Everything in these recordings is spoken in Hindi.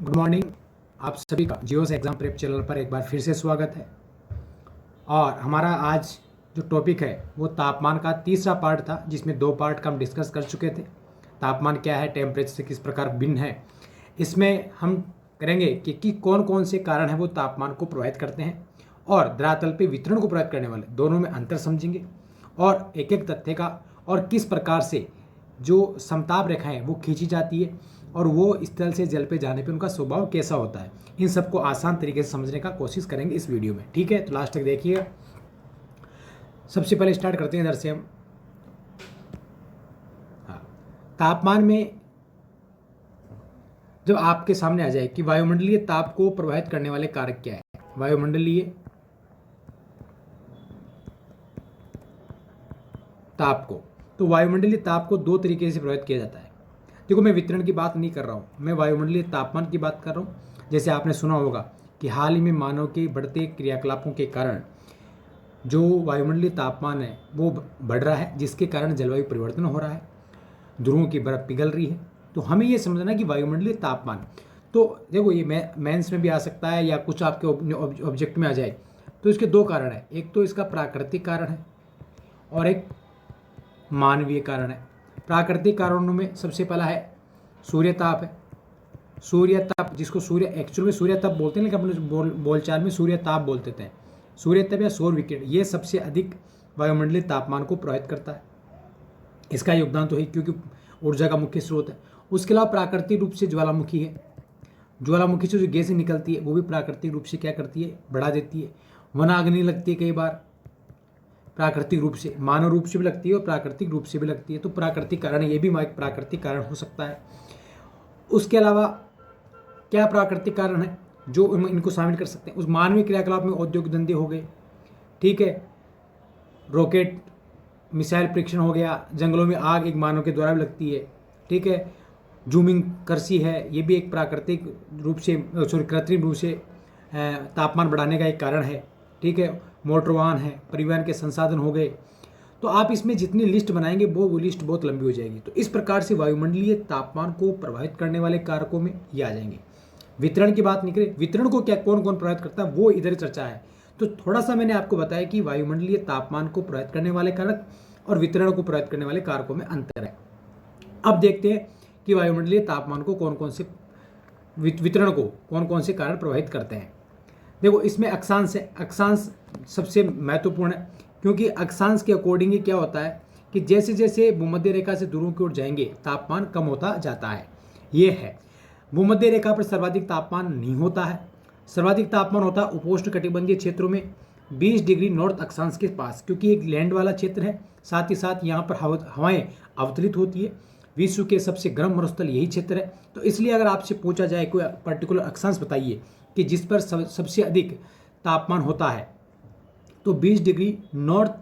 Good morning. आप सभी का जियो से एग्ज़ाम प्रेप चैनल पर एक बार फिर से स्वागत है। और हमारा आज जो टॉपिक है वो तापमान का तीसरा पार्ट था, जिसमें दो पार्ट का हम डिस्कस कर चुके थे। तापमान क्या है, टेम्परेचर से किस प्रकार भिन्न है। इसमें हम करेंगे कि कौन कौन से कारण हैं वो तापमान को प्रभावित करते हैं, और धरातल पे वितरण को प्रभावित करने वाले दोनों में अंतर समझेंगे, और एक एक तथ्य का और किस प्रकार से जो समताप रेखाएं वो खींची जाती है और वो स्थल से जल पे जाने पे उनका स्वभाव कैसा होता है, इन सबको आसान तरीके से समझने का कोशिश करेंगे इस वीडियो में। ठीक है, तो लास्ट तक देखिएगा। सबसे पहले स्टार्ट करते हैं इधर से हम। हाँ, तापमान में जब आपके सामने आ जाए कि वायुमंडलीय ताप को प्रभावित करने वाले कारक क्या है। वायुमंडलीय ताप को, तो वायुमंडलीय ताप को दो तरीके से प्रभावित किया जाता है। देखो, मैं वितरण की बात नहीं कर रहा हूँ, मैं वायुमंडलीय तापमान की बात कर रहा हूँ। जैसे आपने सुना होगा कि हाल ही में मानव के बढ़ते क्रियाकलापों के कारण जो वायुमंडलीय तापमान है वो बढ़ रहा है, जिसके कारण जलवायु परिवर्तन हो रहा है, ध्रुवों की बर्फ पिघल रही है। तो हमें ये समझना है कि वायुमंडलीय तापमान, तो देखो ये मेंस में भी आ सकता है या कुछ आपके ऑब्जेक्ट में आ जाए। तो इसके दो कारण है, एक तो इसका प्राकृतिक कारण है और एक मानवीय कारण है। प्राकृतिक कारणों में सबसे पहला है सूर्य ताप है। सूर्य ताप, जिसको सूर्य एक्चुअल में सूर्य ताप बोलते हैं, लेकिन अपने बोलचाल में सूर्य ताप बोलते थे। सूर्य ताप या सौर विकिरण, ये सबसे अधिक वायुमंडलीय तापमान को प्रभावित करता है। इसका योगदान तो है क्योंकि ऊर्जा का मुख्य स्रोत है। उसके अलावा प्राकृतिक रूप से ज्वालामुखी है। ज्वालामुखी से जो गैसें निकलती है वो भी प्राकृतिक रूप से क्या करती है, बढ़ा देती है। वनाग्नि लगती है कई बार, प्राकृतिक रूप से, मानव रूप से भी लगती है और प्राकृतिक रूप से भी लगती है। तो प्राकृतिक कारण, ये भी प्राकृतिक कारण हो सकता है। उसके अलावा क्या प्राकृतिक कारण है जो इनको शामिल कर सकते हैं उस मानवीय क्रियाकलाप में? औद्योगिक धंधे हो गए, ठीक है, रॉकेट मिसाइल परीक्षण हो गया, जंगलों में आग एक मानव के द्वारा भी लगती है, ठीक है, जूमिंग कृषि है, ये भी एक प्राकृतिक रूप से, सॉरी कृत्रिम रूप से तापमान बढ़ाने का एक कारण है, ठीक है। मोटर वाहन है, परिवहन के संसाधन हो गए। तो आप इसमें जितनी लिस्ट बनाएंगे वो लिस्ट बहुत लंबी हो जाएगी। तो इस प्रकार से वायुमंडलीय तापमान को प्रभावित करने वाले कारकों में ये आ जाएंगे। वितरण की बात निकले, वितरण को क्या कौन कौन प्रभावित करता है वो इधर चर्चा है। तो थोड़ा सा मैंने आपको बताया कि वायुमंडलीय तापमान को प्रभावित करने वाले कारक और वितरण को प्रभावित करने वाले कारकों में अंतर है। अब देखते हैं कि वायुमंडलीय तापमान को कौन कौन से, वितरण को कौन कौन से कारण प्रभावित करते हैं। देखो, इसमें अक्षांश है। अक्षांश सबसे महत्वपूर्ण है क्योंकि अक्षांश के अकॉर्डिंग क्या होता है कि जैसे जैसे भूमध्य रेखा से ध्रुवों की ओर जाएंगे तापमान कम होता जाता है। ये है, भूमध्य रेखा पर सर्वाधिक तापमान नहीं होता है। सर्वाधिक तापमान होता है उपोष्ण कटिबंधीय क्षेत्रों में 20 डिग्री नॉर्थ अक्षांश के पास, क्योंकि एक लैंड वाला क्षेत्र है, साथ ही साथ यहाँ पर हवाएं अवतलित होती है। विश्व के सबसे गर्म मरुस्थल यही क्षेत्र है। तो इसलिए अगर आपसे पूछा जाए कोई पर्टिकुलर अक्षांश बताइए कि जिस पर सबसे अधिक तापमान होता है, तो 20 डिग्री नॉर्थ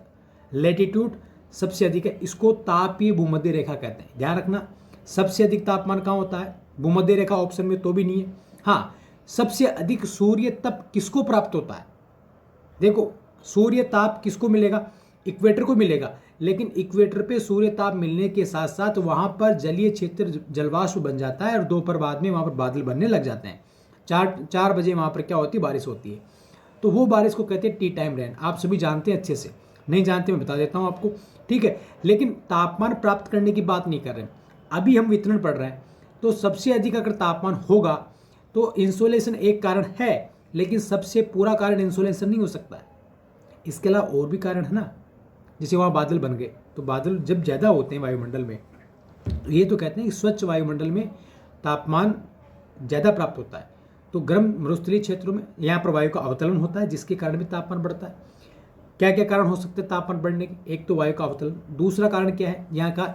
लैटिट्यूड सबसे अधिक है। इसको तापीय भूमध्य रेखा कहते हैं। ध्यान रखना, सबसे अधिक तापमान कहाँ होता है? भूमध्य रेखा ऑप्शन में तो भी नहीं है। हाँ, सबसे अधिक सूर्य तप किसको प्राप्त होता है? देखो, सूर्य ताप किसको मिलेगा? इक्वेटर को मिलेगा। लेकिन इक्वेटर पे सूर्य ताप मिलने के साथ साथ वहां पर जलीय क्षेत्र जलवाष्प बन जाता है और दोपहर बाद में वहां पर बादल बनने लग जाते हैं। 4 बजे वहां पर क्या होती है? बारिश होती है। तो वो बारिश को कहते हैं टी टाइम रेन। आप सभी जानते हैं अच्छे से, नहीं जानते मैं बता देता हूँ आपको, ठीक है। लेकिन तापमान प्राप्त करने की बात नहीं कर रहे हैं, अभी हम वितरण पढ़ रहे हैं। तो सबसे अधिक अगर तापमान होगा तो इंसोलेशन एक कारण है, लेकिन सबसे पूरा कारण इंसोलेशन नहीं हो सकता है। इसके अलावा और भी कारण है ना, जैसे वहाँ बादल बन गए, तो बादल जब ज़्यादा होते हैं वायुमंडल में, तो ये तो कहते हैं कि स्वच्छ वायुमंडल में तापमान ज़्यादा प्राप्त होता है। तो गर्म मरुस्थलीय क्षेत्रों में यहाँ पर वायु का अवतलन होता है, जिसके कारण भी तापमान बढ़ता है। क्या क्या कारण हो सकते हैं तापमान बढ़ने के? एक तो वायु का अवतलन, दूसरा कारण क्या है? यहाँ का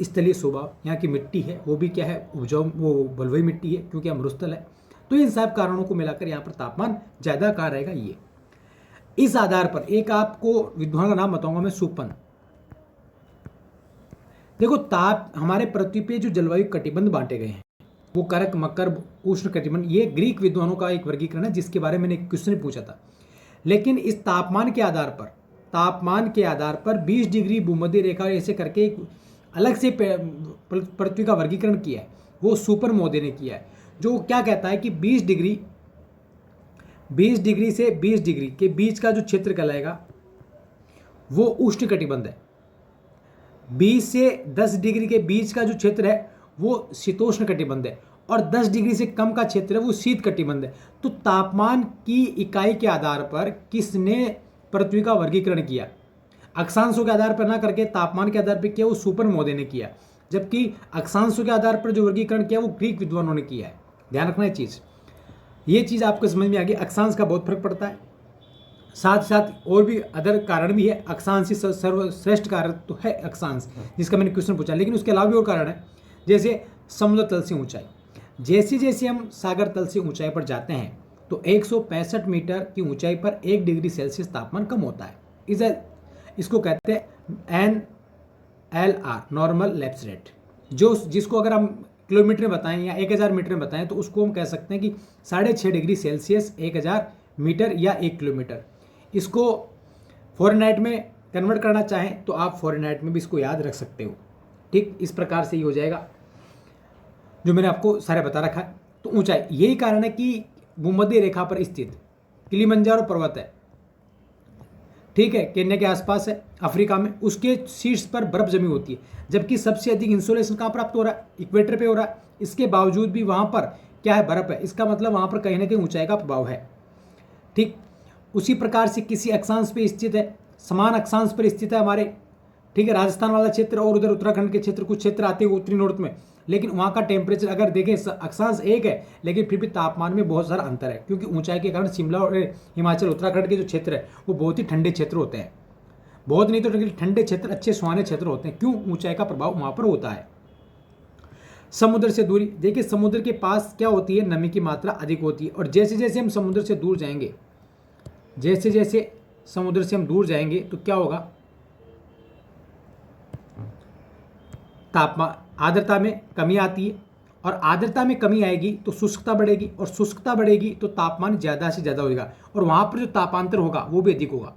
स्थलीय स्वभाव, यहाँ की मिट्टी है वो भी क्या है? उपजाऊ, वो बलुई मिट्टी है क्योंकि यहाँ मरुस्थल है। तो इन सब कारणों को मिलाकर यहाँ पर तापमान ज़्यादा कहाँ रहेगा ये। इस आधार पर एक आपको विद्वान का नाम बताऊंगा मैं, सुपन। देखो, ताप हमारे पृथ्वी पे जो जलवायु कटिबंध बांटे गए हैं वो करक, मकर, उष्ण कटिबंध, ये ग्रीक विद्वानों का एक वर्गीकरण है जिसके बारे में मैंने क्वेश्चन पूछा था। लेकिन इस तापमान के आधार पर 20 डिग्री भूमध्य रेखा ऐसे करके एक अलग से पृथ्वी का वर्गीकरण किया है, वो सुपर महोदय ने किया है। जो क्या कहता है कि 20 डिग्री से 20 डिग्री के बीच का जो क्षेत्र कहलाएगा वो उष्णकटिबंध है। 20 से 10 डिग्री के बीच का जो क्षेत्र है वो शीतोष्ण कटिबंध है, और 10 डिग्री से कम का क्षेत्र है वो शीत कटिबंध है। तो तापमान की इकाई के आधार पर किसने पृथ्वी का वर्गीकरण किया? अक्षांशों के आधार पर ना करके तापमान के आधार पर किया, वो सुपर मोदे ने किया। जबकि अक्षांशों के आधार पर जो वर्गीकरण किया वो ग्रीक विद्वानों ने किया है। ध्यान रखना ये चीज़ आपको समझ में आ गई। अक्षांश का बहुत फर्क पड़ता है, साथ साथ और भी अदर कारण भी है। अक्षांश ही सर्वश्रेष्ठ कारण तो है अक्षांश, जिसका मैंने क्वेश्चन पूछा, लेकिन उसके अलावा भी और कारण है, जैसे समुद्र तल से ऊंचाई। जैसे जैसे हम सागर तल से ऊंचाई पर जाते हैं तो 165 मीटर की ऊंचाई पर 1 डिग्री सेल्सियस तापमान कम होता है। इसको कहते हैं NLR, नॉर्मल लैप्स रेट। जिसको अगर हम किलोमीटर में बताएं या 1000 मीटर में बताएं तो उसको हम कह सकते हैं कि 6.5 डिग्री सेल्सियस 1000 मीटर या 1 किलोमीटर। इसको फ़ारेनहाइट में कन्वर्ट करना चाहें तो आप फ़ारेनहाइट में भी इसको याद रख सकते हो। ठीक, इस प्रकार से ही हो जाएगा जो मैंने आपको सारे बता रखा है। तो ऊंचाई, यही कारण है कि भूमध्य रेखा पर स्थित किलिमंजारो पर्वत है, ठीक है, केन्या के आसपास है, अफ्रीका में, उसके शीर्ष पर बर्फ जमी होती है। जबकि सबसे अधिक इंसोलेशन कहाँ प्राप्त हो रहा है? इक्वेटर पे हो रहा है। इसके बावजूद भी वहाँ पर क्या है? बर्फ है। इसका मतलब वहाँ पर कहीं ना कहीं ऊंचाई का प्रभाव है। ठीक, उसी प्रकार से किसी अक्षांश पे स्थित है, समान अक्षांश पर स्थित है हमारे, ठीक है, राजस्थान वाला क्षेत्र और उधर उत्तराखंड के क्षेत्र, कुछ क्षेत्र आते हैं उत्तरी नॉर्थ में, लेकिन वहाँ का टेम्परेचर अगर देखें अक्षांश एक है, लेकिन फिर भी तापमान में बहुत सारा अंतर है, क्योंकि ऊंचाई के कारण शिमला और हिमाचल उत्तराखंड के जो क्षेत्र है वो बहुत ही ठंडे क्षेत्र होते हैं। बहुत नहीं तो ठंडे क्षेत्र, अच्छे सुहाने क्षेत्र होते हैं। क्यों? ऊंचाई का प्रभाव वहाँ पर होता है। समुद्र से दूरी, देखिए समुद्र के पास क्या होती है? नमी की मात्रा अधिक होती है, और जैसे जैसे हम समुद्र से दूर जाएंगे, जैसे जैसे समुद्र से हम दूर जाएंगे तो क्या होगा? तापमान, आर्द्रता में कमी आती है, और आर्द्रता में कमी आएगी तो शुष्कता बढ़ेगी, और शुष्कता बढ़ेगी तो तापमान ज़्यादा से ज़्यादा होगा, और वहाँ पर जो तापांतर होगा वो भी अधिक होगा।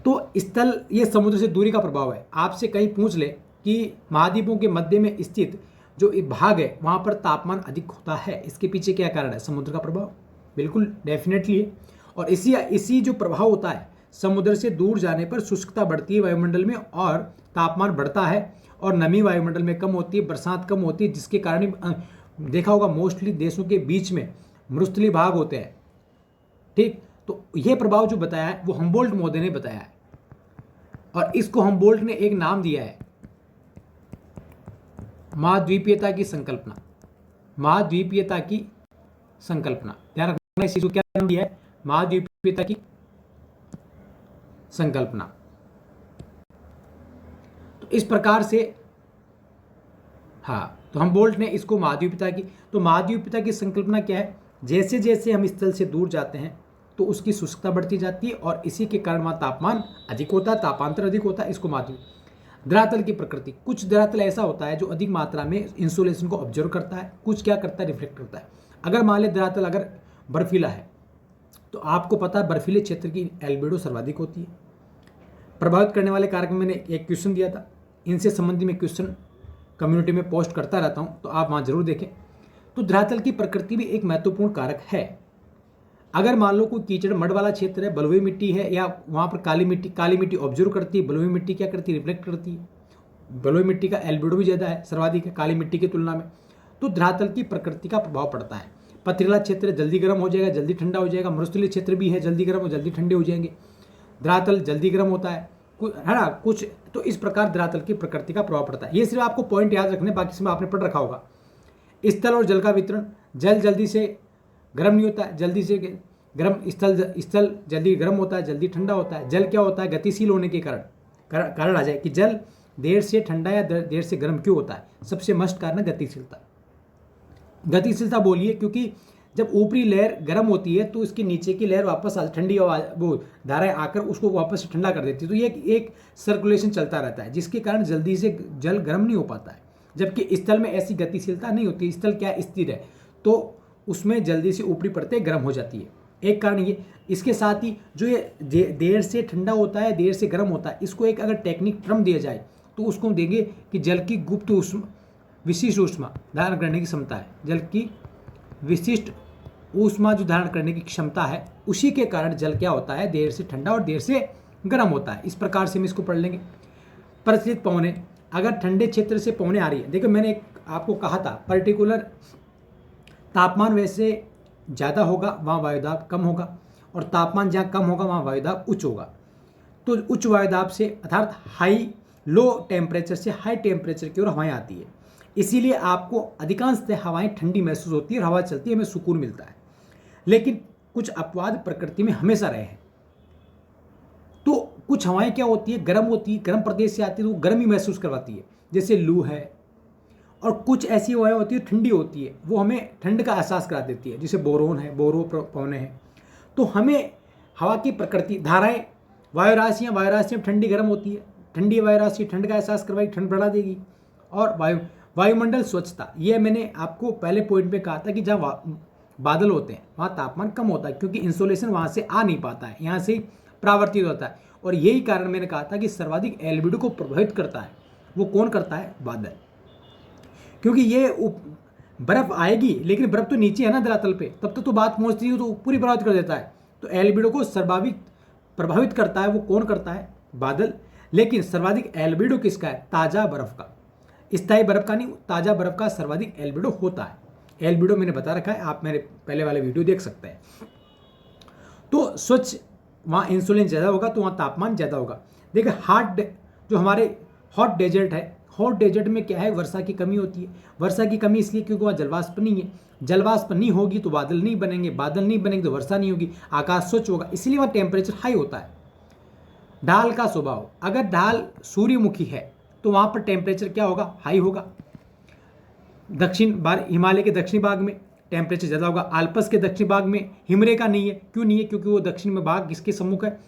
तो स्थल, ये समुद्र से दूरी का प्रभाव है। आपसे कहीं पूछ ले कि महाद्वीपों के मध्य में स्थित जो भाग है वहाँ पर तापमान अधिक होता है, इसके पीछे क्या कारण है? समुद्र का प्रभाव, बिल्कुल डेफिनेटली है। और इसी जो प्रभाव होता है, समुद्र से दूर जाने पर शुष्कता बढ़ती है वायुमंडल में, और तापमान बढ़ता है, और नमी वायुमंडल में कम होती है, बरसात कम होती है, जिसके कारण देखा होगा मोस्टली देशों के बीच में मरुस्थलीय भाग होते हैं। ठीक, तो यह प्रभाव जो बताया है वो हम्बोल्ट महोदय ने बताया है, और इसको हम्बोल्ट ने एक नाम दिया है, महाद्वीपीयता की संकल्पना। महाद्वीपीयता की संकल्पना, ध्यान रखना इस चीज को क्या नाम दिया है? महाद्वीपीयता की संकल्पना। तो इस प्रकार से, हाँ, तो हम्बोल्ट ने इसको महाद्वीपीयता की, तो महाद्वीपीयता की संकल्पना क्या है? जैसे जैसे हम स्थल से दूर जाते हैं तो उसकी शुष्कता बढ़ती जाती है, और इसी के कारण वहाँ तापमान अधिक होता है, तापांतर अधिक होता है, इसको महाद्वीप। धरातल की प्रकृति, कुछ धरातल ऐसा होता है जो अधिक मात्रा में इंसुलेशन को ऑब्जर्व करता है, कुछ क्या करता है? रिफ्लेक्ट करता है। अगर मान लें धरातल अगर बर्फीला है तो आपको पता है बर्फीले क्षेत्र की एल्बिडो सर्वाधिक होती है। प्रभावित करने वाले कारक में मैंने एक क्वेश्चन दिया था, इनसे संबंधित मैं क्वेश्चन कम्युनिटी में पोस्ट करता रहता हूँ, तो आप वहाँ जरूर देखें। तो धरातल की प्रकृति भी एक महत्वपूर्ण कारक है। अगर मान लो कोई कीचड़ मड वाला क्षेत्र है, बलुई मिट्टी है, या वहाँ पर काली मिट्टी ऑब्जर्व करती है, बलुई मिट्टी क्या करती है? रिफ्लेक्ट करती है। बलुई मिट्टी का एल्बिडो भी ज़्यादा है, सर्वाधिक है काली मिट्टी की तुलना में। तो धरातल की प्रकृति का प्रभाव पड़ता है। पथरीला क्षेत्र जल्दी गर्म हो जाएगा, जल्दी ठंडा हो जाएगा। मरुस्थलीय क्षेत्र भी है, जल्दी गर्म और जल्दी ठंडे हो जाएंगे। धरातल जल्दी गर्म होता है ना कुछ, तो इस प्रकार धरातल की प्रकृति का प्रभाव पड़ता है। ये सिर्फ आपको पॉइंट याद रखने, बाकी इसमें आपने पढ़ रखा होगा। स्थल और जल का वितरण, जल जल्दी से गर्म नहीं होता है, जल्दी से गर्म, स्थल जल्दी गर्म होता है, जल्दी ठंडा होता है। जल क्या होता है? गतिशील होने के कारण आ जाए कि जल देर से ठंडा या देर से गर्म क्यों होता है? सबसे मस्ट कारण है गतिशीलता। गतिशीलता बोलिए क्योंकि जब ऊपरी लहर गर्म होती है तो इसके नीचे की लहर वापस ठंडी वो धाराएं आकर उसको वापस ठंडा कर देती है। तो ये एक सर्कुलेशन चलता रहता है, जिसके कारण जल्दी से जल गर्म नहीं हो पाता है। जबकि स्थल में ऐसी गतिशीलता नहीं होती, स्थल क्या स्थिर है, तो उसमें जल्दी से ऊपरी परतें गर्म हो जाती है। एक कारण ये। इसके साथ ही जो ये देर से ठंडा होता है, देर से गर्म होता है, इसको एक अगर टेक्निक टर्म दिया जाए तो उसको देंगे कि जल की गुप्त उष्मा विशिष्ट ऊष्मा धारण करने की क्षमता है, जल की विशिष्ट ऊष्मा जो धारण करने की क्षमता है, उसी के कारण जल क्या होता है, देर से ठंडा और देर से गर्म होता है। इस प्रकार से हम इसको पढ़ लेंगे। प्रचलित पवनें, अगर ठंडे क्षेत्र से पवनें आ रही है, देखो मैंने आपको कहा था पर्टिकुलर तापमान वैसे ज़्यादा होगा वहाँ वायुदाब कम होगा, और तापमान जहाँ कम होगा वहाँ वायुदाब उच्च होगा। तो उच्च वायुदाब से अर्थात लो टेम्परेचर से हाई टेम्परेचर की ओर हवाएं आती है, इसीलिए आपको अधिकांशतः हवाएं ठंडी महसूस होती है और हवा चलती है, हमें सुकून मिलता है। लेकिन कुछ अपवाद प्रकृति में हमेशा रहे हैं। तो कुछ हवाएं क्या होती है, गर्म होती है, गर्म प्रदेश से आती है तो वो गर्मी महसूस करवाती है, जैसे लू है। और कुछ ऐसी हवाएं होती है ठंडी होती है, वो हमें ठंड का एहसास करा देती है, जैसे बोरोन है, बोरो पवनें हैं। तो हमें हवा की प्रकृति, धाराएं, वायुराशियाँ ठंडी गर्म होती है, ठंडी वायुराशि ठंड का एहसास करवाई, ठंड बढ़ा देगी। और वायुमंडल स्वच्छता, ये मैंने आपको पहले पॉइंट पे कहा था कि जहाँ बादल होते हैं वहाँ तापमान कम होता है, क्योंकि इंसोलेशन वहाँ से आ नहीं पाता है, यहाँ से परावर्तित होता है। और यही कारण मैंने कहा था कि सर्वाधिक एल्बिडो को प्रभावित करता है, वो कौन करता है, बादल। क्योंकि ये बर्फ आएगी, लेकिन बर्फ तो नीचे है ना धरातल पे, तब तक तो बात पहुँचती है तो पूरी प्रभावित कर देता है। तो एल्बिडो को सर्वाधिक प्रभावित करता है, वो कौन करता है, बादल। लेकिन सर्वाधिक एल्बिडो किसका है, ताज़ा बर्फ का, स्थायी बर्फ का नहीं, ताज़ा बर्फ का सर्वाधिक एल्बिडो होता है। एल्बिडो मैंने बता रखा है, आप मेरे पहले वाले वीडियो देख सकते हैं। तो स्वच्छ वहाँ इंसुलिन ज़्यादा होगा तो वहाँ तापमान ज़्यादा होगा। देखिए जो हमारे हॉट डेजर्ट है, हॉट डेजर्ट में क्या है, वर्षा की कमी होती है। वर्षा की कमी इसलिए क्योंकि वहाँ जलवाष्प नहीं है, जलवाष्प नहीं होगी तो बादल नहीं बनेंगे, बादल नहीं बनेंगे तो वर्षा नहीं होगी, आकाश स्वच्छ होगा, इसलिए वहाँ टेम्परेचर हाई होता है। ढाल का स्वभाव, अगर ढाल सूर्यमुखी है तो वहाँ पर टेम्परेचर क्या होगा, हाई होगा। हिमालय के दक्षिणी भाग में टेम्परेचर ज़्यादा होगा, आल्प्स के दक्षिणी भाग में हिमरेखा नहीं है। क्यों नहीं है, क्योंकि वो दक्षिण में भाग किसके सम्मुख है,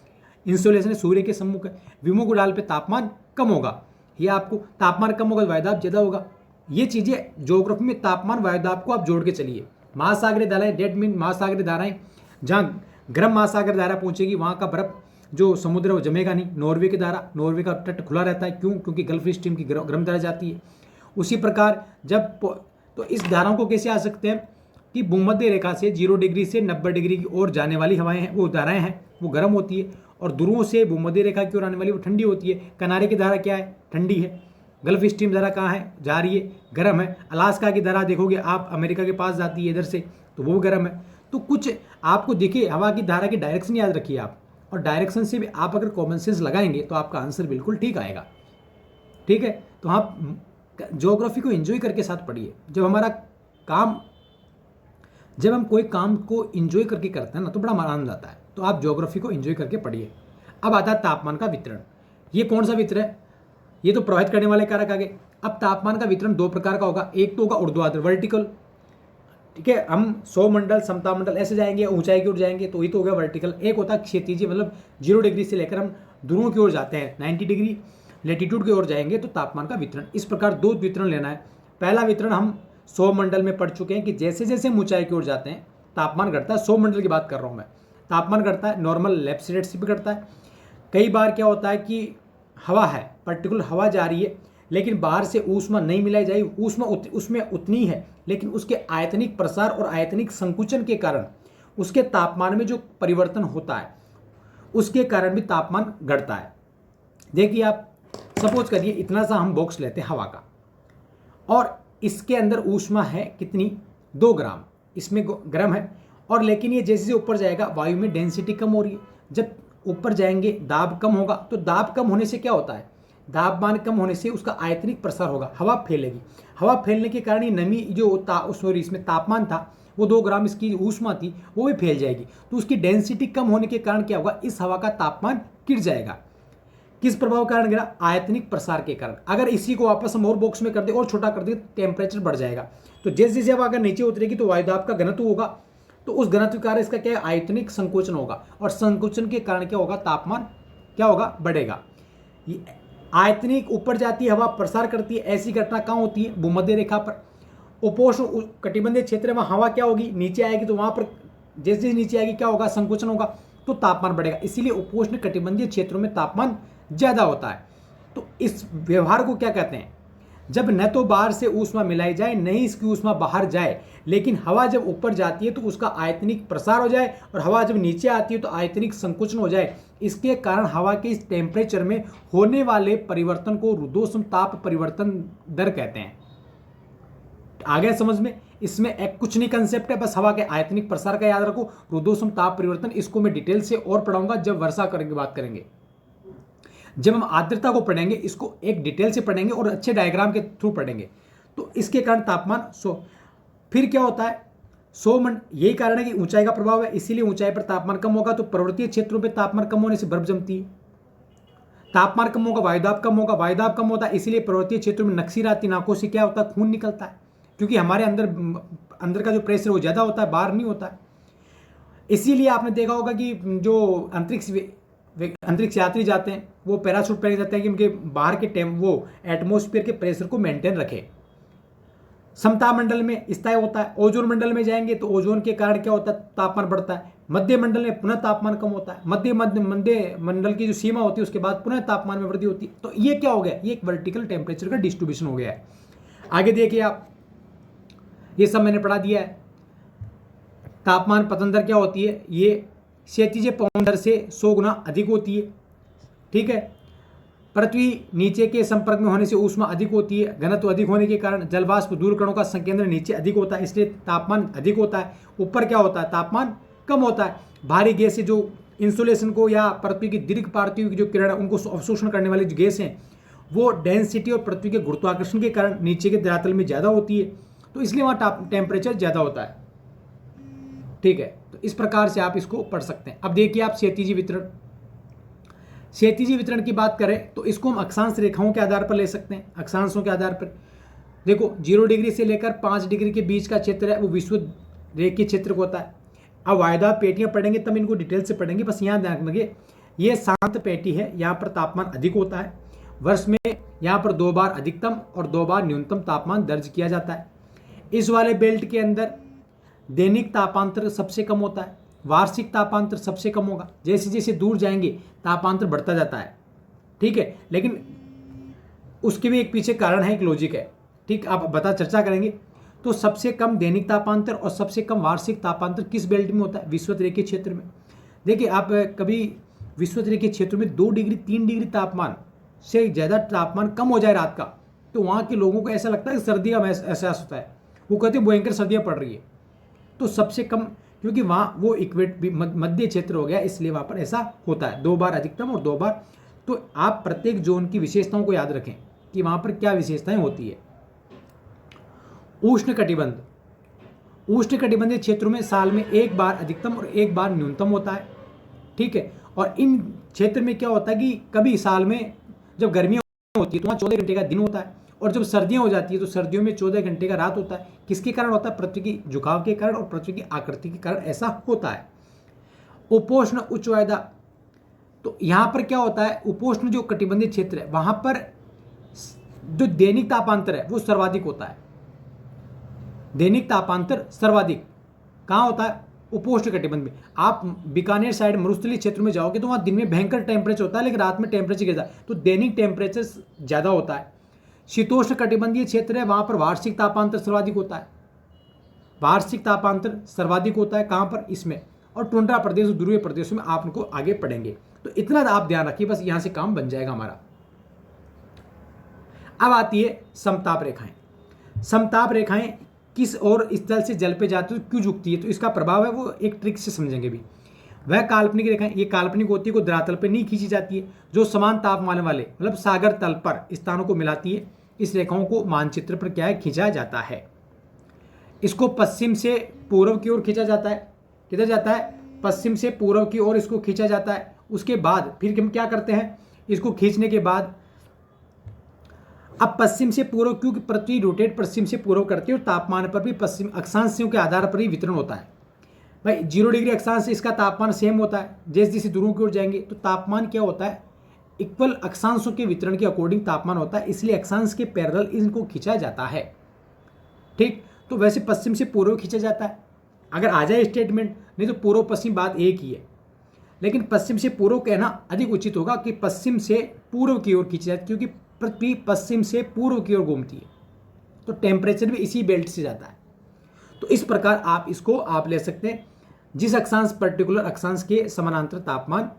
इंसोलेशन सूर्य के सम्मुख है। विमुख ढाल पे तापमान कम होगा, ये आपको तापमान कम होगा, वायुदाब ज़्यादा होगा। ये चीज़ें ज्योग्राफी में तापमान वायुदाब को आप जोड़ के चलिए। महासागरीय धाराएं, डेट मीन महासागरीय धाराएं, जहाँ गर्म महासागर धारा पहुँचेगी वहाँ का बर्फ जो समुद्र है वो जमेगा नहीं। नॉर्वे की धारा, नॉर्वे का तट खुला रहता है, क्यों, क्योंकि गल्फ स्ट्रीम की गर्म धारा जाती है। उसी प्रकार तो इस धाराओं को कैसे आ सकते हैं कि भूमध्य रेखा से 0 डिग्री से 90 डिग्री की ओर जाने वाली हवाएं हैं, वो धाराएं हैं, वो गर्म होती है। और ध्रुवों से भूमध्य रेखा की ओर आने वाली वो ठंडी होती है। किनारे की धारा क्या है, ठंडी है। गल्फ स्ट्रीम धारा कहाँ है, जा रही है, गर्म है। अलास्का की धारा देखोगे आप, अमेरिका के पास जाती है इधर से, तो वो गर्म है। तो कुछ आपको देखिए, हवा की धारा की डायरेक्शन याद रखिए आप, और डायरेक्शन से भी आप अगर कॉमन सेंस लगाएंगे तो आपका आंसर बिल्कुल ठीक आएगा। ठीक है, तो आप ज्योग्राफी को एंजॉय करके साथ पढ़िए। जब हम कोई काम को एंजॉय करके करते हैं ना, तो बड़ा आनंद आता है। तो आप ज्योग्राफी को एंजॉय करके पढ़िए। अब आता है तापमान का वितरण। ये कौन सा वितरण है, ये तो प्रभावित करने वाले कारक आ गए। अब तापमान का वितरण 2 प्रकार का होगा, एक तो होगा ऊर्ध्वाधर, वर्टिकल। ठीक है, हम सौमंडल, समतामंडल ऐसे जाएंगे, ऊंचाई की ओर जाएंगे तो ये तो हो गया वर्टिकल। एक होता है क्षैतिज, मतलब 0 डिग्री से लेकर हम ध्रुवों की ओर जाते हैं, 90 डिग्री लेटीट्यूड की ओर जाएंगे तो तापमान का वितरण। इस प्रकार 2 वितरण लेना है। पहला वितरण हम सौमंडल में पढ़ चुके हैं कि जैसे जैसे हम ऊंचाई की ओर जाते हैं तापमान घटता है। सौमंडल की बात कर रहा हूँ मैं। तापमान घटता है, नॉर्मल लेफ्ट साइड से भी घटता है। कई बार क्या होता है कि हवा है, पर्टिकुलर हवा जा रही है, लेकिन बाहर से ऊष्मा नहीं मिलाई जाए, ऊष्मा उसमें उतनी है, लेकिन उसके आयतनिक प्रसार और आयतनिक संकुचन के कारण उसके तापमान में जो परिवर्तन होता है, उसके कारण भी तापमान घटता है। देखिए आप सपोज करिए इतना सा हम बॉक्स लेते हैं हवा का, और इसके अंदर ऊष्मा है कितनी, 2 ग्राम, इसमें गर्म है। और लेकिन ये जैसे ऊपर जाएगा वायु में डेंसिटी कम हो रही है। जब ऊपर जाएंगे दाब कम होगा, तो दाब कम होने से क्या होता है, दाबमान कम होने से उसका आयतनिक प्रसार होगा, हवा फैलेगी। हवा फैलने के कारण ये नमी जो इसमें तापमान था वो 2 ग्राम इसकी ऊष्मा थी, वो भी फैल जाएगी। तो उसकी डेंसिटी कम होने के कारण क्या होगा, इस हवा का तापमान गिर जाएगा। किस प्रभाव के कारण गिरा, आयतनिक प्रसार के कारण। अगर इसी को वापस हम और बॉक्स में कर दे और छोटा कर दे, टेम्परेचर बढ़ जाएगा। तो जैसे जैसे हवा अगर नीचे उतरेगी तो वायुदाब का घनत्व होगा, तो उस घनत्व के कारण इसका क्या है, आयतनिक संकोचन होगा, और संकोचन के कारण क्या होगा, तापमान क्या होगा, बढ़ेगा। आयतनिक ऊपर जाती है हवा, प्रसार करती है। ऐसी घटना कहाँ होती है, भूमध्य रेखा पर। उपोष्ण कटिबंधीय क्षेत्र में हवा क्या होगी, नीचे आएगी, तो वहां पर जैसे नीचे आएगी क्या होगा, संकोचन होगा, तो तापमान बढ़ेगा। इसीलिए उपोष्ण कटिबंधीय क्षेत्रों में तापमान ज्यादा होता है। तो इस व्यवहार को क्या कहते हैं, जब न तो बाहर से ऊष्मा मिलाई जाए न ही इसकी ऊष्मा बाहर जाए, लेकिन हवा जब ऊपर जाती है तो उसका आयतनिक प्रसार हो जाए और हवा जब नीचे आती है तो आयतनिक संकुचन हो जाए। इसके कारण हवा के इस टेम्परेचर में होने वाले परिवर्तन को रुद्धोष्म ताप परिवर्तन दर कहते हैं। आ गया समझ में? इसमें एक कुछ नहीं कंसेप्ट है, बस हवा के आयतनिक प्रसार का याद रखो। रुद्धोष्म ताप परिवर्तन, इसको मैं डिटेल से और पढ़ाऊंगा जब वर्षा करेंगे, बात करेंगे। जब हम आर्द्रता को पढ़ेंगे, इसको एक डिटेल से पढ़ेंगे और अच्छे डायग्राम के थ्रू पढ़ेंगे। तो इसके कारण तापमान फिर क्या होता है, यही कारण है कि ऊंचाई का प्रभाव है, इसीलिए ऊंचाई पर तापमान कम होगा तो पर्वतीय क्षेत्रों पर तापमान कम होने से बर्फ जमती है। तापमान कम होगा, वायुदाब कम होगा, वायुदाब कम होता है इसीलिए पर्वतीय क्षेत्रों में नक्सीर आती, नाकों से क्या होता है, खून निकलता है, क्योंकि हमारे अंदर का जो प्रेशर वो ज़्यादा होता है, बाहर नहीं होता है। इसीलिए आपने देखा होगा कि जो अंतरिक्ष यात्री जाते हैं वो पैराशूट पहने जाते हैं कि उनके बाहर के वो एटमॉस्फेयर के प्रेशर को मेंटेन रखे। समताप मंडल में स्थायी होता है। ओजोन मंडल में जाएंगे तो ओजोन के कारण क्या होता है, तापमान बढ़ता है। मध्य मंडल में पुनः तापमान कम होता है। मध्य मंडल की जो सीमा होती है उसके बाद पुनः तापमान में वृद्धि होती है। तो ये क्या हो गया, ये एक वर्टिकल टेम्परेचर का डिस्ट्रीब्यूशन हो गया है। आगे देखिए आप, ये सब मैंने पढ़ा दिया है। तापमान पतन दर क्या होती है, ये क्षैतिज पवन दर से 100 गुना अधिक होती है। ठीक है, पृथ्वी नीचे के संपर्क में होने से ऊष्मा अधिक होती है। घनत्व अधिक होने के कारण जलवाष्प धूल कणों का संकेंद्रण नीचे अधिक होता है, इसलिए तापमान अधिक होता है। ऊपर क्या होता है, तापमान कम होता है। भारी गैस से जो इंसुलेशन को या पृथ्वी की दीर्घ पारती हुई जो किरण है उनको अवशोषण करने वाली जो गैस हैं वो डेंसिटी और पृथ्वी के गुरुत्वाकर्षण के कारण नीचे के धरातल में ज़्यादा होती है, तो इसलिए वहाँ टेम्परेचर ज़्यादा होता है। ठीक है, तो इस प्रकार से आप इसको पढ़ सकते हैं। अब देखिए आप क्षैतिज वितरण की बात करें तो इसको हम अक्षांश रेखाओं के आधार पर ले सकते हैं। अक्षांशों के आधार पर देखो 0 डिग्री से लेकर 5 डिग्री के बीच का क्षेत्र है वो विषुवत रेखीय क्षेत्र होता है। अब वायुदाब पेटियां पढ़ेंगे तब इनको डिटेल से पढ़ेंगे, बस यहाँ ध्यान रखेंगे ये शांत पेटी है, यहाँ पर तापमान अधिक होता है। वर्ष में यहाँ पर 2 बार अधिकतम और 2 बार न्यूनतम तापमान दर्ज किया जाता है। इस वाले बेल्ट के अंदर दैनिक तापांतर सबसे कम होता है, वार्षिक तापांतर सबसे कम होगा। जैसे जैसे दूर जाएंगे तापांतर बढ़ता जाता है। ठीक है, लेकिन उसके भी एक पीछे कारण है, एक लॉजिक है। ठीक, आप चर्चा करेंगे। तो सबसे कम दैनिक तापांतर और सबसे कम वार्षिक तापांतर किस बेल्ट में होता है, विषुवत रेखीय क्षेत्र में। देखिए आप कभी विषुवत रेखीय क्षेत्र में 2 डिग्री 3 डिग्री तापमान से ज़्यादा तापमान कम हो जाए रात का, तो वहाँ के लोगों को ऐसा लगता है कि सर्दी का एहसास होता है। वो कहते हैं भयंकर सर्दियाँ पड़ रही है। तो सबसे कम, क्योंकि वहाँ वो मध्य क्षेत्र हो गया, इसलिए वहाँ पर ऐसा होता है। 2 बार अधिकतम और 2 बार। तो आप प्रत्येक जोन की विशेषताओं को याद रखें कि वहाँ पर क्या विशेषताएं होती है। उष्णकटिबंधीय क्षेत्रों में साल में 1 बार अधिकतम और 1 बार न्यूनतम होता है। ठीक है, और इन क्षेत्र में क्या होता है कि कभी साल में जब गर्मियाँ होती है तो वहाँ 14 घंटे का दिन होता है, और जब सर्दियाँ हो जाती है तो सर्दियों में 14 घंटे का रात होता है। किसके कारण होता है, पृथ्वी की झुकाव के कारण और पृथ्वी की आकृति के कारण ऐसा होता है। उपोष्ण उच्च वायदा, तो यहाँ पर क्या होता है, उपोष्ण जो कटिबंधीय क्षेत्र है वहाँ पर जो दैनिक तापांतर है वो सर्वाधिक होता है। दैनिक तापांतर सर्वाधिक कहाँ होता है, उपोष्ण कटिबंध में। आप बीकानेर साइड मरुस्थलीय क्षेत्र में जाओगे तो वहाँ दिन में भयंकर टेम्परेचर होता है, लेकिन रात में टेम्परेचर गिरता है, तो दैनिक टेम्परेचर ज़्यादा होता है। शीतोष्ण कटिबंधीय क्षेत्र है, वहाँ पर वार्षिक तापांतर सर्वाधिक होता है। वार्षिक तापांतर सर्वाधिक होता है कहाँ पर, इसमें। और टुंड्रा प्रदेश और ध्रुवीय प्रदेशों में आप उनको आगे पढ़ेंगे। तो इतना आप ध्यान रखिए, बस यहाँ से काम बन जाएगा हमारा। अब आती है समताप रेखाएं। समताप रेखाएं किस और स्थल से जल पे जाती है तो क्यों झुकती है, तो इसका प्रभाव है वो एक ट्रिक से समझेंगे भी। वह काल्पनिक रेखाएं, ये काल्पनिक होती है, को धरातल पर नहीं खींची जाती है, जो समान तापमान वाले मतलब सागर तल पर स्थानों को मिलाती है। इस रेखाओं को मानचित्र पर क्या है, खींचा जाता है। इसको पश्चिम से पूर्व की ओर खींचा जाता है। किधर जाता है, पश्चिम से पूर्व की ओर इसको खींचा जाता है। उसके बाद फिर हम क्या करते हैं, इसको खींचने के बाद अब पश्चिम से पूर्व, क्योंकि पृथ्वी रोटेट पश्चिम से पूर्व करती है और तापमान पर भी पश्चिम अक्षांशों के आधार पर ही वितरण होता है। भाई 0 डिग्री अक्षांश से इसका तापमान सेम होता है। जैसे जैसे ध्रुवों की ओर जाएंगे तो तापमान क्या होता है, इक्वल अक्षांशों के वितरण के अकॉर्डिंग तापमान होता है, इसलिए अक्षांश के पैरेलल इनको खींचा जाता है। ठीक, तो वैसे पश्चिम से पूर्व खींचा जाता है अगर आ जाए स्टेटमेंट, नहीं तो पूर्व पश्चिम बात एक ही है, लेकिन पश्चिम से पूर्व कहना अधिक उचित होगा कि पश्चिम से पूर्व की ओर खींचा जाए, क्योंकि पृथ्वी पश्चिम से पूर्व की ओर घूमती है, तो टेम्परेचर भी इसी बेल्ट से जाता है। तो इस प्रकार आप ले सकते हैं, जिस अक्षांश पर्टिकुलर अक्षांश के समानांतर तापमान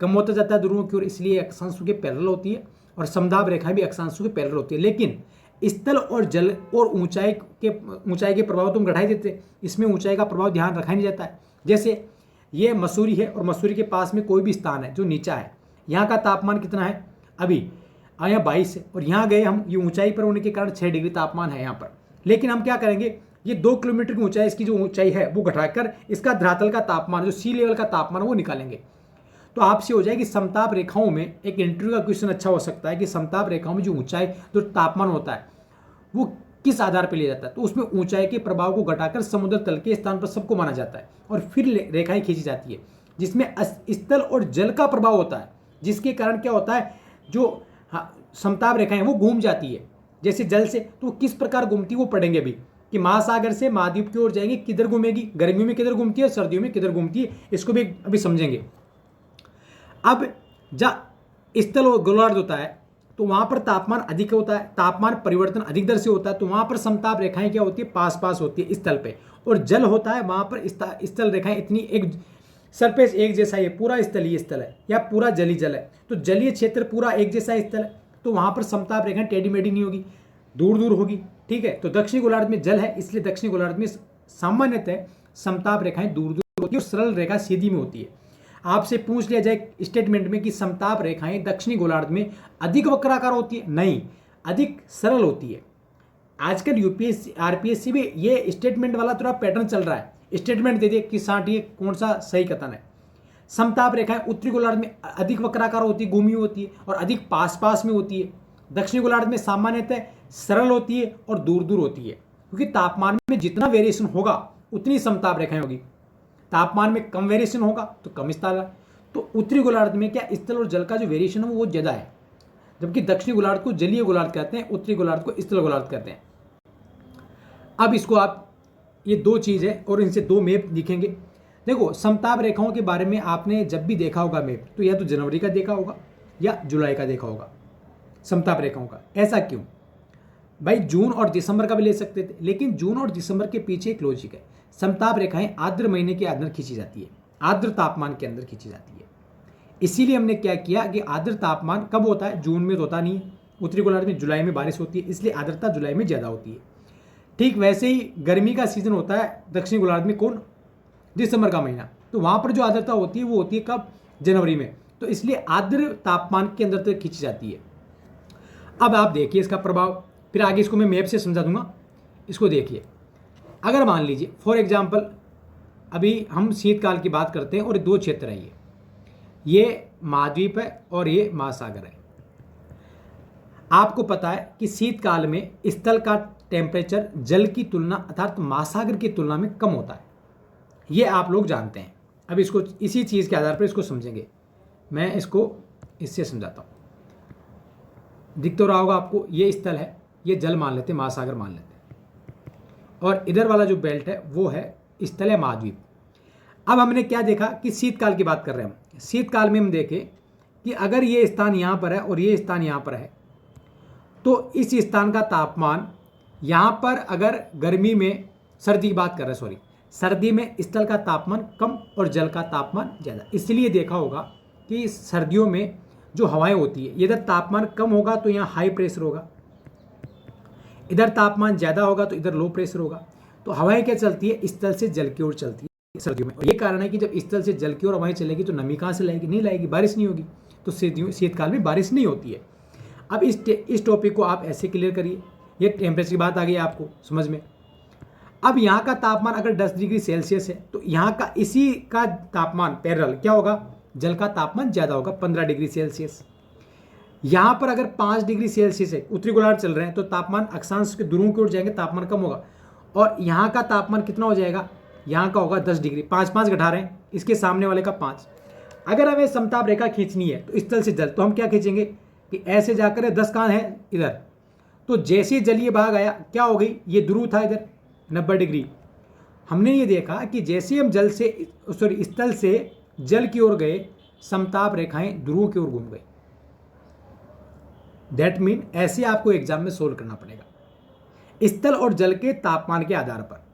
कम होता जाता है ध्रुवों की ओर, इसलिए अक्षांशों के पैरेलल होती है, और समदाब रेखाएं भी अक्षांशों के पैरेलल होती है। लेकिन स्थल और जल और ऊंचाई के प्रभाव तो हम घटा ही देते हैं, इसमें ऊंचाई का प्रभाव ध्यान रखा नहीं जाता है। जैसे ये मसूरी है और मसूरी के पास में कोई भी स्थान है जो नीचा है, यहाँ का तापमान कितना है, अभी यहाँ 22 है, और यहाँ गए हम, ये ऊंचाई पर होने के कारण 6 डिग्री तापमान है यहाँ पर। लेकिन हम क्या करेंगे, ये 2 किलोमीटर की ऊंचाई, इसकी जो ऊंचाई है वो घटाकर इसका धरातल का तापमान, जो सी लेवल का तापमान है वो निकालेंगे। तो आपसे हो जाएगी समताप रेखाओं में, एक इंटरव्यू का क्वेश्चन अच्छा हो सकता है कि समताप रेखाओं में जो ऊंचाई, जो तापमान होता है वो किस आधार पर लिया जाता है। तो उसमें ऊंचाई के प्रभाव को घटाकर समुद्र तल के स्थान पर सबको माना जाता है, और फिर रेखाएं खींची जाती है जिसमें स्थल और जल का प्रभाव होता है, जिसके कारण क्या होता है, जो समताप रेखाएं वो घूम जाती है। जैसे जल से तो किस प्रकार घूमती है वो पढ़ेंगे अभी, कि महासागर से महाद्वीप की ओर जाएंगे, किधर घूमेगी, गर्मियों में किधर घूमती है, सर्दियों में किधर घूमती है, इसको भी अभी समझेंगे। अब जहाँ स्थल और गोलार्ध होता है तो वहाँ पर तापमान अधिक होता है, तापमान परिवर्तन अधिक दर से होता है, तो वहाँ पर समताप रेखाएं क्या होती है, पास पास होती है स्थल पे। और जल होता है वहाँ पर स्थल रेखाएं इतनी एक सरफेस एक जैसा है, पूरा स्थलीय स्थल है या पूरा जली जल है, तो जलीय क्षेत्र पूरा एक जैसा स्थल है, तो वहाँ पर समताप रेखाएं टेढ़ी मेढ़ी नहीं होगी, दूर दूर होगी। ठीक है, तो दक्षिणी गोलार्ध में जल है, इसलिए दक्षिणी गोलार्ध में सामान्यतः समताप रेखाएं दूर दूर होती है और सरल रेखा सीधी में होती है। आपसे पूछ लिया जाए स्टेटमेंट में कि समताप रेखाएं दक्षिणी गोलार्ध में अधिक वक्राकार होती है, नहीं, अधिक सरल होती है। आजकल यूपीएससी आरपीएससी में ये स्टेटमेंट वाला थोड़ा पैटर्न चल रहा है, स्टेटमेंट दे दिए कि साठ ये कौन सा सही कथन है। समताप रेखाएं उत्तरी गोलार्ध में अधिक वक्राकार होती है, घूमी होती है और अधिक पास पास में होती है। दक्षिणी गोलार्ध में सामान्यतः सरल होती है और दूर दूर होती है, क्योंकि तापमान में जितना वेरिएशन होगा उतनी समताप रेखाएं होगी, तापमान में कम वेरिएशन होगा तो कम स्थल है। तो उत्तरी गोलार्ध में क्या स्थल और जल का जो वेरिएशन है वो ज़्यादा है, जबकि दक्षिणी गोलार्ध को जलीय गोलार्ध कहते हैं, उत्तरी गोलार्ध को स्थल गोलार्ध कहते हैं। अब इसको आप, ये दो चीज़ है और इनसे दो मैप दिखेंगे। देखो समताप रेखाओं के बारे में आपने जब भी देखा होगा मैप, तो या तो जनवरी का देखा होगा या जुलाई का देखा होगा समताप रेखाओं का। ऐसा क्यों भाई, जून और दिसंबर का भी ले सकते थे, लेकिन जून और दिसंबर के पीछे एक लॉजिक है। समताप रेखाएं आर्द्र महीने के अंदर खींची जाती है, आर्द्र तापमान के अंदर खींची जाती है। इसीलिए हमने क्या किया कि आर्द्र तापमान कब होता है, जून में तो होता नहीं है, उत्तरी गोलार्ध में जुलाई में बारिश होती है, इसलिए आर्द्रता जुलाई में ज़्यादा होती है। ठीक वैसे ही गर्मी का सीजन होता है दक्षिणी गोलार्ध में, कौन, दिसंबर का महीना, तो वहाँ पर जो आर्द्रता होती है वो होती है कब, जनवरी में, तो इसलिए आर्द्र तापमान के अंदर तक खींची जाती है। अब आप देखिए इसका प्रभाव, फिर आगे इसको मैं मैप से समझा दूंगा। इसको देखिए, अगर मान लीजिए फॉर एग्जांपल अभी हम शीतकाल की बात करते हैं और दो क्षेत्र है, ये महाद्वीप है और ये महासागर है। आपको पता है कि शीतकाल में स्थल का टेम्परेचर जल की तुलना अर्थात महासागर की तुलना में कम होता है, ये आप लोग जानते हैं। अब इसको इसी चीज़ के आधार पर इसको समझेंगे, मैं इसको इससे समझाता हूँ। दिख तो रहा होगा आपको, ये स्थल है, ये जल मान लेते हैं, महासागर मान लेते हैं, और इधर वाला जो बेल्ट है वो है स्थल है महाद्वीप। अब हमने क्या देखा कि शीतकाल की बात कर रहे हैं हम, शीतकाल में हम देखें कि अगर ये स्थान यहाँ पर है और ये स्थान यहाँ पर है, तो इस स्थान का तापमान यहाँ पर, अगर गर्मी में, सर्दी की बात कर रहे हैं सॉरी, सर्दी में स्थल का तापमान कम और जल का तापमान ज़्यादा। इसलिए देखा होगा कि सर्दियों में जो हवाएं होती है, इधर तापमान कम होगा तो यहाँ हाई प्रेशर होगा, इधर तापमान ज़्यादा होगा तो इधर लो प्रेशर होगा। तो हवाएं क्या चलती है, स्थल से जल की ओर चलती है सर्दियों में, और ये कारण है कि जब स्थल से जल की ओर हवाएं चलेगी तो नमी कहाँ से लाएगी, नहीं लाएगी, बारिश नहीं होगी, तो शीतकाल में बारिश नहीं होती है। अब इस टॉपिक को आप ऐसे क्लियर करिए, ये टेम्परेचर की बात आ गई आपको समझ में। अब यहाँ का तापमान अगर 10 डिग्री सेल्सियस है तो यहाँ का इसी का तापमान पैरेलल क्या होगा, जल का तापमान ज़्यादा होगा 15 डिग्री सेल्सियस। यहाँ पर अगर 5 डिग्री सेल्सियस है, उत्तरी गोलार्ध चल रहे हैं, तो तापमान अक्षांश के ध्रुवों की ओर जाएंगे, तापमान कम होगा, और यहाँ का तापमान कितना हो जाएगा, यहाँ का होगा 10 डिग्री, 5 घटा रहे हैं, इसके सामने वाले का 5। अगर हमें समताप रेखा खींचनी है तो स्थल से जल, तो हम क्या खींचेंगे कि ऐसे जाकर 10 कहाँ है इधर, तो जैसे जलीय भाग आया क्या हो गई, ये ध्रुव था इधर 90 डिग्री। हमने ये देखा कि जैसे हम स्थल से जल की ओर गए, समताप रेखाएं ध्रुवों की ओर घूम गई। दैट मीन ऐसे आपको एग्जाम में सोल्व करना पड़ेगा स्थल और जल के तापमान के आधार पर।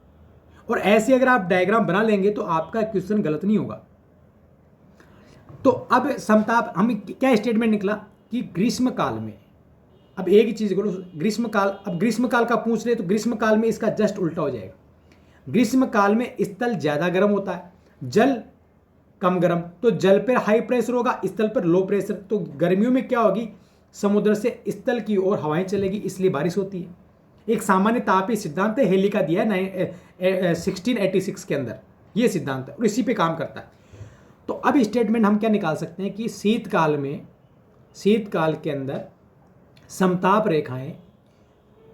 और ऐसे अगर आप डायग्राम बना लेंगे तो आपका क्वेश्चन गलत नहीं होगा। तो अब समताप हम क्या स्टेटमेंट निकला कि ग्रीष्म काल में, अब एक ही चीज करो, ग्रीष्म काल, अब ग्रीष्म काल का पूछ रहे तो ग्रीष्म काल में इसका जस्ट उल्टा हो जाएगा। ग्रीष्म काल में स्थल ज्यादा गर्म होता है, जल कम गर्म, तो जल पर हाई प्रेशर होगा, स्थल पर लो प्रेशर। तो गर्मियों में क्या होगी, समुद्र से स्थल की ओर हवाएं चलेगी, इसलिए बारिश होती है। एक सामान्य तापीय सिद्धांत है, हेली का दिया है 1686 के अंदर, ये सिद्धांत है और इसी पे काम करता है। तो अब स्टेटमेंट हम क्या निकाल सकते हैं कि शीतकाल में, शीतकाल के अंदर समताप रेखाएं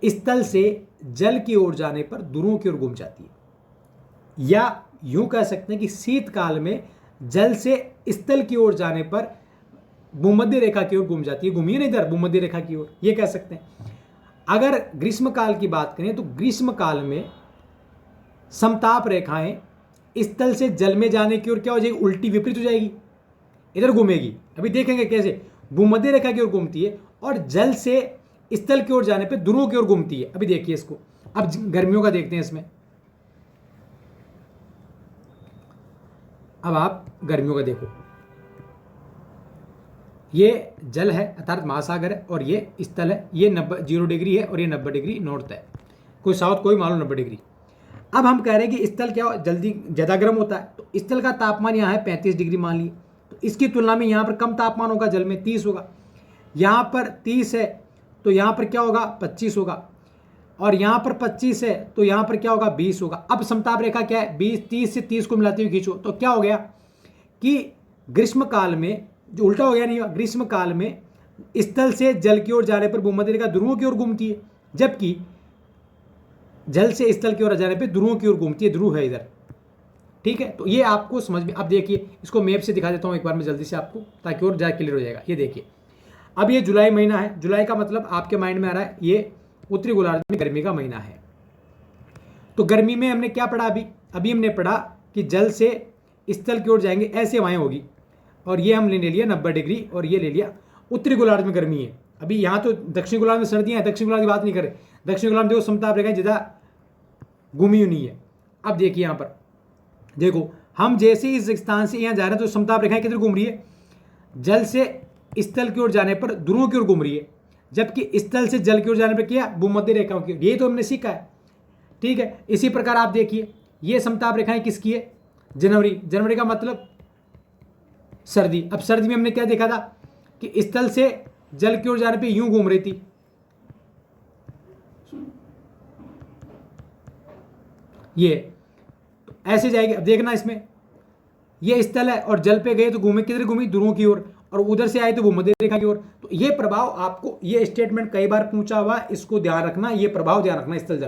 स्थल से जल की ओर जाने पर ध्रुवों की ओर घूम जाती है, या यूं कह सकते हैं कि शीतकाल में जल से स्थल की ओर जाने पर भूमध्य रेखा की ओर घूम जाती है, घूमिए ना इधर भूमध्य रेखा की ओर, ये कह सकते हैं। अगर ग्रीष्म काल की बात करें तो ग्रीष्म काल में समताप रेखाएं स्थल से जल में जाने की ओर क्या हो जाएगी, उल्टी विपरीत हो जाएगी, इधर घूमेगी। अभी देखेंगे कैसे भूमध्य रेखा की ओर घूमती है और जल से स्थल की ओर जाने पे ध्रुवों की ओर घूमती है। अभी देखिए इसको, अब गर्मियों का देखते हैं इसमें। अब आप गर्मियों का देखो, ये जल है अर्थात महासागर है और ये स्थल है, ये 0 डिग्री है और ये 90 डिग्री नॉर्थ है, कोई साउथ कोई मालूम 90 डिग्री। अब हम कह रहे हैं कि स्थल क्या जल्दी ज़्यादा गर्म होता है, तो स्थल का तापमान यहाँ है 35 डिग्री मान लिए, तो इसकी तुलना में यहाँ पर कम तापमान होगा, जल में 30 होगा। यहाँ पर 30 है तो यहाँ पर क्या होगा 25 होगा, और यहाँ पर 25 है तो यहाँ पर क्या होगा 20 होगा। अब समताप रेखा क्या है 20, 30 से 30 को मिलाते हुए खींचो तो क्या हो गया कि ग्रीष्म काल में, जो उल्टा हो गया नहीं, ग्रीष्म काल में स्थल से जल की ओर जाने पर भूमध्य रेखा ध्रुवों की ओर घूमती है, जबकि जल से स्थल की ओर जाने पर ध्रुवों की ओर घूमती है, ध्रुव है इधर। ठीक है, तो ये आपको समझ में, अब देखिए इसको मैप से दिखा देता हूँ एक बार मैं जल्दी से आपको, ताकि और ज़्यादा क्लियर हो जाएगा। ये देखिए, अब ये जुलाई महीना है, जुलाई का मतलब आपके माइंड में आ रहा है ये उत्तरी गोलार्ध में गर्मी का महीना है। तो गर्मी में हमने क्या पढ़ा, अभी हमने पढ़ा कि जल से स्थल की ओर जाएंगे ऐसे हवाएं होगी, और ये हमने ले लिया 90 डिग्री और ये ले लिया उत्तरी गोलार्ध में गर्मी है। अभी यहाँ तो दक्षिण गोलार्ध में सर्दियाँ हैं, दक्षिण गोलार्ध की बात नहीं करें, दक्षिण गोलार्ध में देखो समताप रेखाएं ज़्यादा घूमी हुई नहीं है। अब देखिए यहाँ पर देखो, हम जैसे इस स्थान से यहाँ जा रहे हैं तो समताप रेखाएं किधर घूम रही है, जल से स्थल की ओर जाने पर ध्रुवों की ओर घूम रही है, जबकि स्थल से जल की ओर जाने पर क्या भूमध्य रेखाओं की। ये तो हमने सीखा है, ठीक है। इसी प्रकार आप देखिए ये समताप रेखाएं किसकी है, जनवरी, जनवरी का मतलब सर्दी। अब सर्दी में हमने क्या देखा था कि स्थल से जल की ओर जाने पे यूं घूम रही थी, ये तो ऐसे जाएगी। अब देखना इसमें ये स्थल है और जल पे गए तो घूमे किधर, घूमी ध्रुवों की ओर, और उधर से आए तो भूमध्य रेखा की ओर। तो ये प्रभाव आपको, ये स्टेटमेंट कई बार पूछा हुआ, इसको ध्यान रखना, ये प्रभाव ध्यान रखना स्थल जल।